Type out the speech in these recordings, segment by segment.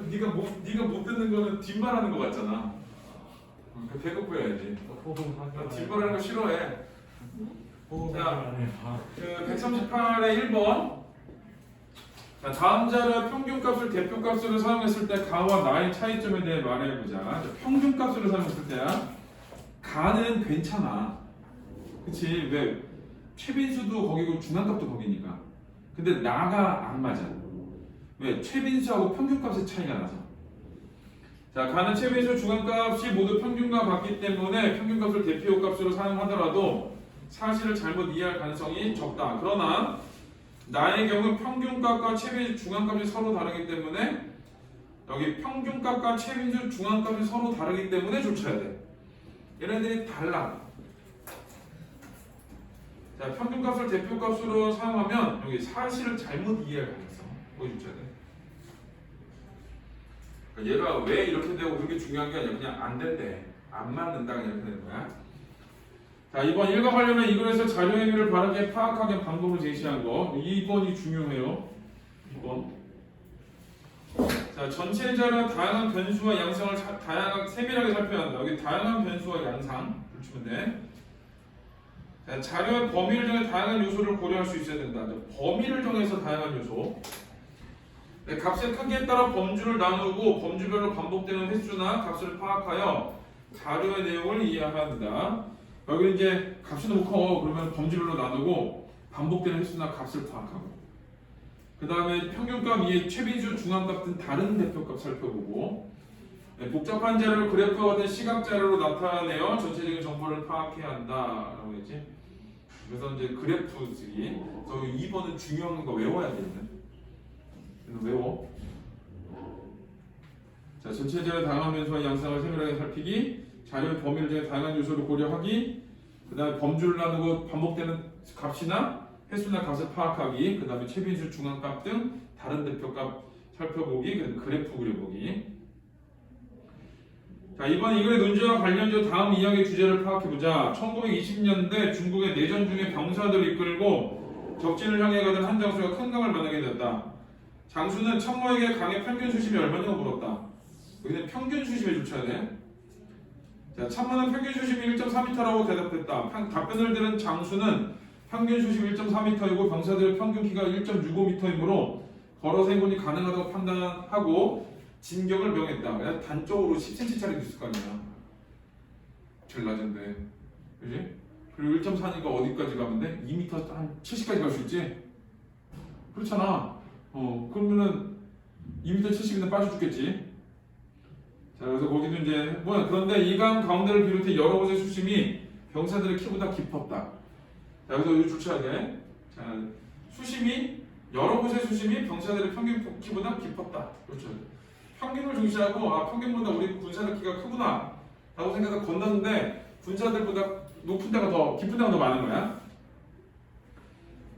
네가 못 듣는 거는 뒷말하는 거 같잖아. 그 대고 보여야지. 뒷말하는 거 싫어해. 자, 그 138의 1번. 자, 다음 자료의 평균값을 대표값으로 사용했을 때 가와 나의 차이점에 대해 말해보자. 평균값으로 사용했을 때야. 가는 괜찮아. 그치? 왜? 최빈수도 거기고 중앙값도 거기니까. 근데 나가 안 맞아. 왜? 최빈수하고 평균값의 차이가 나서. 자, 가는 최빈수 중앙값이 모두 평균과 같기 때문에 평균값을 대표값으로 사용하더라도 사실을 잘못 이해할 가능성이 적다. 그러나 나의 경우 평균값과 최빈수 중앙값이 서로 다르기 때문에 여기 평균값과 최빈수 중앙값이 서로 다르기 때문에 좁혀야 돼. 얘네들이 달라. 자, 평균값을 대표값으로 사용하면 여기 사실을 잘못 이해할 가능성 보여줘야 돼. 그러니까 얘가 왜 이렇게 되고 그게 중요한 게 아니라 그냥 안 된대. 안 맞는다 그냥 이렇게 되는 거야. 자, 이번 일과 관련해 이 글에서 자료 의미를 바르게 파악하게 방법을 제시한 거. 2번이 중요해요. 2번. 자, 전체 자료 다양한 변수와 양상을 다양하게 세밀하게 살펴야 한다. 여기 다양한 변수와 양상 붙이면 돼. 자, 자료의 범위를 정해 다양한 요소를 고려할 수 있어야 된다. 범위를 정해서 다양한 요소. 네, 값의 크기에 따라 범주를 나누고 범주별로 반복되는 횟수나 값을 파악하여 자료의 내용을 이해해야 한다. 여기 이제 값이 너무 커. 그러면 범주별로 나누고 반복되는 횟수나 값을 파악하고. 그 다음에 평균값 이에 최빈수 중앙값 등 다른 대표값 살펴보고. 네, 복잡한 자료를 그래프와 같은 시각 자료로 나타내어 전체적인 정보를 파악해야 한다라고 했지. 그래서 이제 그래프 쓰기. 그래서 2번은 중요한 거 외워야 되는. 외워. 자, 전체 자료의 다양한 변수와 양상을 세밀하게 살피기. 자료의 범위를 정해 다양한 요소를 고려하기. 그 다음에 범주를 나누고 반복되는 값이나 횟수나 값을 파악하기. 그 다음에 최빈수 중앙값 등 다른 대표값 살펴보기. 그 다음에 그래프 그려보기. 자, 이번 이 글의 논지와 관련된 다음 이야기의 주제를 파악해보자. 1920년대 중국의 내전 중에 병사들을 이끌고 적진을 향해 가던 한 장수가 큰 강을 만나게 되었다. 장수는 참모에게 강의 평균 수심이 얼마냐고 물었다. 여기는 평균 수심에 쫓아야 돼. 자, 참모는 평균 수심이 1.4m라고 대답했다. 답변을 들은 장수는 평균 수심 1.4m이고 병사들의 평균 키가 1.65m이므로 걸어서 행군이 가능하다고 판단하고 진격을 명했다. 단적으로 10cm짜리도 있을 거 아니야. 제일 낮은데. 그지? 그리고 1.4니까 어디까지 가면 돼? 2m 한 70까지 갈 수 있지? 그렇잖아. 그러면은 2m 70인데 빠져 죽겠지. 자, 그래서 거기도 이제 그런데 이 강 가운데를 비롯해 여러 곳의 수심이 병사들의 키보다 깊었다. 자, 그래서 여기 줄쳐야 돼. 자, 수심이 여러 곳의 수심이 병사들의 평균 키보다 깊었다. 그렇죠. 평균을 중시하고 평균보다 우리 군사들 키가 크구나 라고 생각해서 건넜는데 군사들보다 높은 데가 더 깊은 데가 더 많은 거야.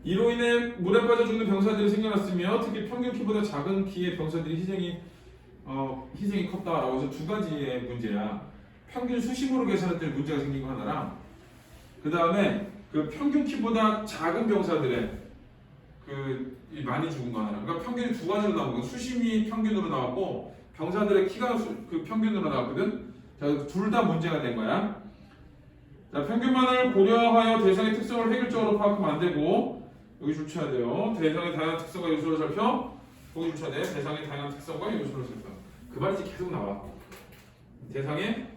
이로 인해 물에 빠져 죽는 병사들이 생겨났으며 특히 평균 키보다 작은 키의 병사들이 희생이 컸다라고 해서 두 가지의 문제야. 평균 수심으로 계산할 때 문제가 생긴 거 하나랑 그 다음에 그 평균 키보다 작은 병사들의 많이 죽은 거 하나랑. 그러니까 평균이 두 가지로 나온 거. 수심이 평균으로 나왔고 병사들의 키가 그 평균으로 나왔거든. 자, 둘 다 문제가 된 거야. 자, 평균만을 고려하여 대상의 특성을 획일적으로 파악하면 안 되고 여기 줄쳐야 돼요. 대상의 다양한 특성과 요소를 살펴. 거기 줄쳐야 돼. 대상의 다양한 특성과 요소를 살펴. 그 말이 계속 나와. 대상의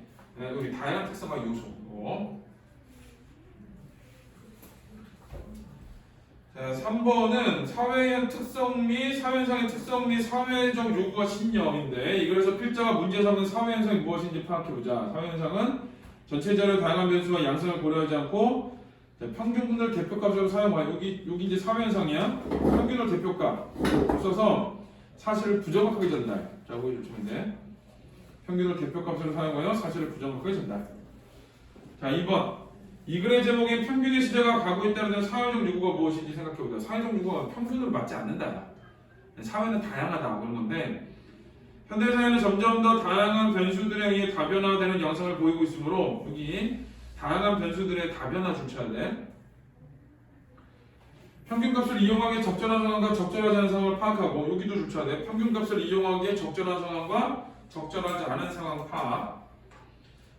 여기 다양한 특성과 요소. 자, 3번은 사회의 특성 및 사회현상의 특성 및 사회적 요구가 신념인데 이글에서 필자가 문제 삼는 사회현상이 무엇인지 파악해보자. 사회현상은 전체 자료의 다양한 변수와 양상을 고려하지 않고 평균을 대표값으로 사용하여 여기 이제 사회현상이야. 평균을 대표값 써서 사실을 부정확하게 전달. 자, 거기 주시면 돼. 평균을 대표값으로 사용하여 사실을 부정확하게 전달. 자, 2번. 이 글의 제목인 평균의 시대가 가고 있다는 데는 사회적 요구가 무엇인지 생각해보자. 사회적 요구가 평균으로 맞지 않는다. 사회는 다양하다 그런 건데 현대사회는 점점 더 다양한 변수들에 의해 다변화되는 양상을 보이고 있으므로 여기 다양한 변수들의 다변화 줄쳐야 돼. 평균값을 이용하기에 적절한 상황과 적절하지 않은 상황을 파악하고 여기도 줄쳐야 돼. 평균값을 이용하기에 적절한 상황과 적절하지 않은 상황 파악.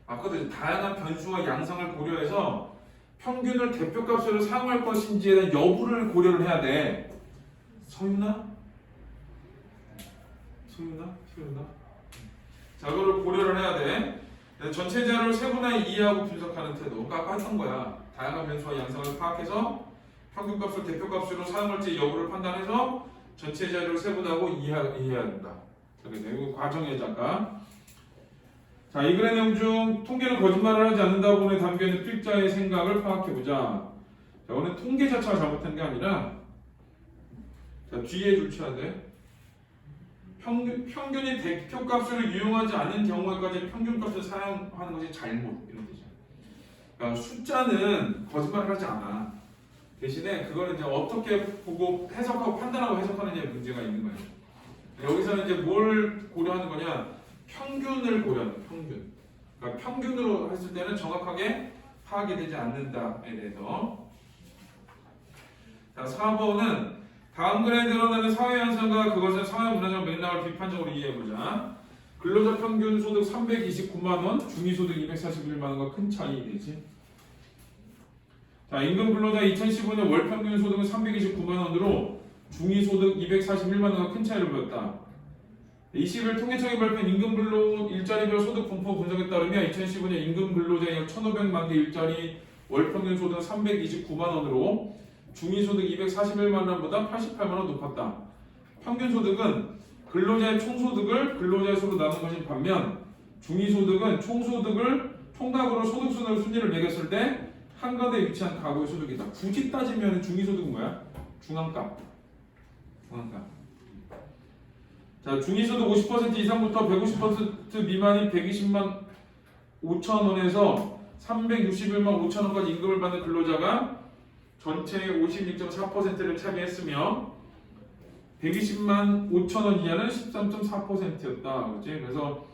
아까도 다양한 변수와 양상을 고려해서 평균을 대표값으로 사용할 것인지에 대한 여부를 고려를 해야 돼. 서윤아? 소윤아? 자, 그걸 고려를 해야 돼. 전체 자료를 세분화해 이해하고 분석하는 태도. 그러니까 아까 했던 거야. 다양한 변수와 양상을 파악해서 평균값을 대표값으로 사용할지 여부를 판단해서 전체 자료를 세분화하고 이해해야 된다. 이거 과정의 작가. 자, 이 글의 내용 중 통계는 거짓말을 하지 않는다고 본에 담겨있는 필자의 생각을 파악해보자. 자, 오늘 통계 자체가 잘못한 게 아니라 자, 뒤에 줄쳐야 돼. 평균이 대표값으로 유용하지 않은 경우에까지 평균값을 사용하는 것이 잘못 이런 뜻이야. 그러니까 숫자는 거짓말을 하지 않아. 대신에 그걸 이제 어떻게 보고 해석하고 판단하고 해석하느냐에 문제가 있는 거예요. 여기서는 이제 뭘 고려하는 거냐? 평균을 고려하는 거예요. 평균. 그러니까 평균으로 했을 때는 정확하게 파악이 되지 않는다에 대해서. 자, 4번은 다음 글에 드러나는 사회 현상과 그것의 사회 문화적 맥락을 비판적으로 이해해보자. 근로자 평균 소득 329만 원, 중위소득 241만 원과 큰 차이 되지. 자, 임금 근로자 2015년 월 평균 소득은 329만 원으로 중위소득 241만 원과 큰 차이를 보였다. 20일 통계청이 발표한 임금 근로 일자리별 소득 분포 분석에 따르면 2015년 임금 근로자 약 1,500만 개 일자리 월 평균 소득은 329만 원으로 중위소득 241만 원보다 88만 원 높았다. 평균 소득은 근로자의 총소득을 근로자의 수로 나눈 것인 반면 중위소득은 총소득을 총각으로 소득순위를 매겼을 때 한가대에 위치한 가구의 소득이다. 굳이 따지면 중위소득은 뭐야? 중앙값. 자, 중위소득 50% 이상부터 150% 미만이 120만 5천 원에서 361만 5천 원까지 임금을 받는 근로자가 전체의 52.4%를 차지했으며 120만 5천 원 이하는 13.4%였다. 그렇지? 그래서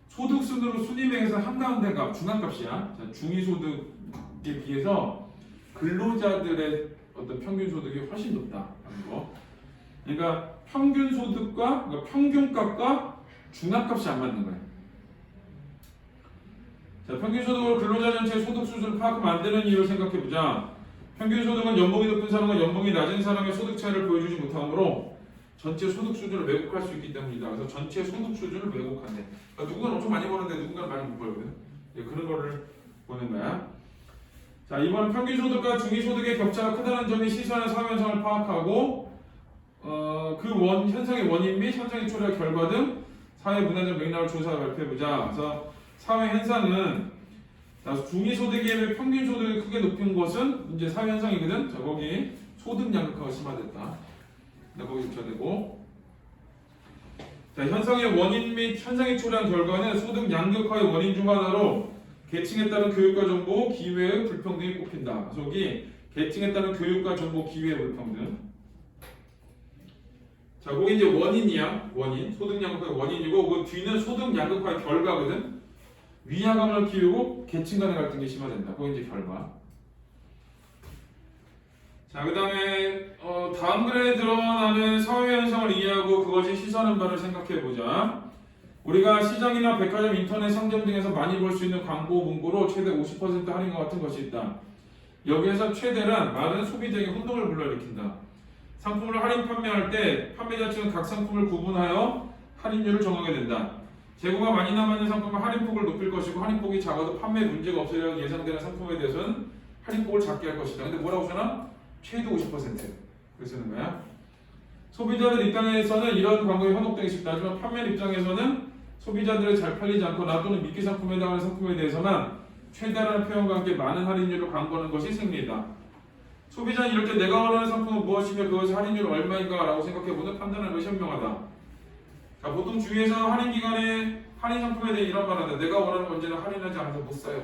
소득 순으로 순위맥에서 한가운데가 중앙값이야. 자, 중위소득에 비해서 근로자들의 어떤 평균 소득이 훨씬 높다는 거. 그러니까 평균 소득과 그러니까 평균값과 중앙값이 안 맞는 거야. 자, 평균 소득으로 근로자 전체의 소득 수준을 파악하면 안 되는 이유를 생각해 보자. 평균 소득은 연봉이 높은 사람과 연봉이 낮은 사람의 소득 차이를 보여주지 못하므로 전체 소득 수준을 왜곡할 수 있기 때문이다. 그래서 전체 소득 수준을 왜곡한대. 그러니까 누군가는 엄청 많이 버는데 누군가는 많이 못 벌거든. 그런 거를 보는 거야. 자, 이번은 평균 소득과 중위 소득의 격차가 크다는 점이 시사하는 사회 현상을 파악하고 그 현상의 원인 및 현상이 초래할 결과 등 사회 문화적 맥락을 조사해 발표해보자. 그래서 사회 현상은 중위소득에 비해 평균 소득이 크게 높은 것은 이제 사회 현상이거든. 자, 거기 소득 양극화가 심화됐다. 거기 붙여야 되고. 자, 현상의 원인 및 현상이 초래한 결과는 소득 양극화의 원인 중 하나로 계층에 따른 교육과 정보, 기회의 불평등이 꼽힌다. 그래서 여기 계층에 따른 교육과 정보, 기회의 불평등. 자, 거기 이제 원인이야. 원인. 소득 양극화의 원인이고 그 뒤는 소득 양극화의 결과거든. 위화감을 키우고 계층 간의 갈등이 심화된다. 그거 이제 결과. 자, 그 다음에 다음 글에 드러나는 사회 현상을 이해하고 그것이 시사하는 바를 생각해보자. 우리가 시장이나 백화점, 인터넷 상점 등에서 많이 볼 수 있는 광고 문구로 최대 50% 할인과 같은 것이 있다. 여기에서 최대란 말은 소비자에게 혼동을 불러일으킨다. 상품을 할인 판매할 때 판매자 측은 각 상품을 구분하여 할인율을 정하게 된다. 재고가 많이 남아있는 상품은 할인폭을 높일 것이고 할인폭이 작아도 판매 문제가 없으려 예상되는 상품에 대해서는 할인폭을 작게 할 것이다. 근데 뭐라고 쓰나? 최대 50% 그렇게 쓰는 거야. 소비자들 입장에서는 이런 광고에 현혹되기 쉽다. 하지만 판매 입장에서는 소비자들이 잘 팔리지 않거나 또는 미끼 상품에 해당하는 상품에 대해서만 최대라는 표현과 함께 많은 할인율을 광고하는 것이 승리이다. 소비자는 이럴 때 내가 원하는 상품은 무엇이며 그것의 할인율 얼마인가 라고 생각해보는 판단하는 것이 현명하다. 자, 보통 주위에서 할인 기간에 할인 상품에 대해 이런 말 하는데 내가 원하는 언제나 할인하지 않아서 못 사요.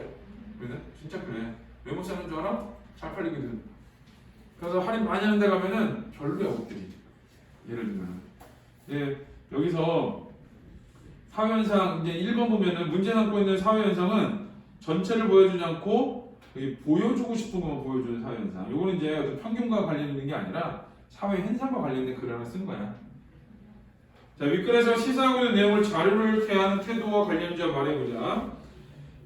그래? 진짜 그래. 왜 못 사는 줄 알아? 잘 팔리거든. 그래서 할인 많이 하는 데 가면은 별로야 옷들이. 예를 들면 여기서 사회현상 이제 1번 보면은 문제 삼고 있는 사회현상은 전체를 보여주지 않고 여기 보여주고 싶은 것만 보여주는 사회 현상. 요거는 이제 어떤 평균과 관련 있는 게 아니라 사회 현상과 관련된 글을 하나 쓴 거야. 자, 윗글에서 시사하고 있는 내용을 자료를 대하는 태도와 관련지어 말해보자.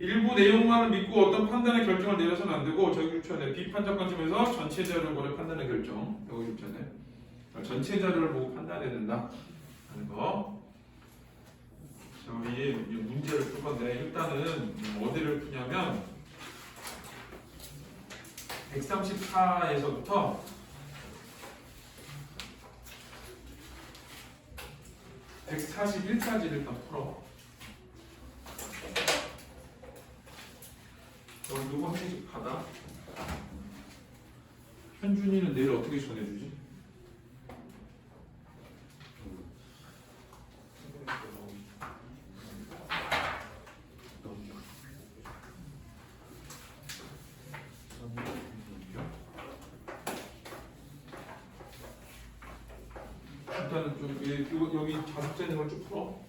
일부 내용만을 믿고 어떤 판단의 결정을 내려서는 안 되고 저기 6천에 비판적 관점에서 전체 자료를 보고 판단의 결정. 여기 6천에 전체 자료를 보고 판단해야 된다 하는 거. 자, 우리 문제를 풀 건데 일단은 어디를 푸냐면 134에서부터 141까지를 일단 풀어. 너 누구 한 개씩 받아? 현준이는 내일 어떻게 전해주지? 일단은 좀 여기 자습제 있는 걸 쭉 풀어.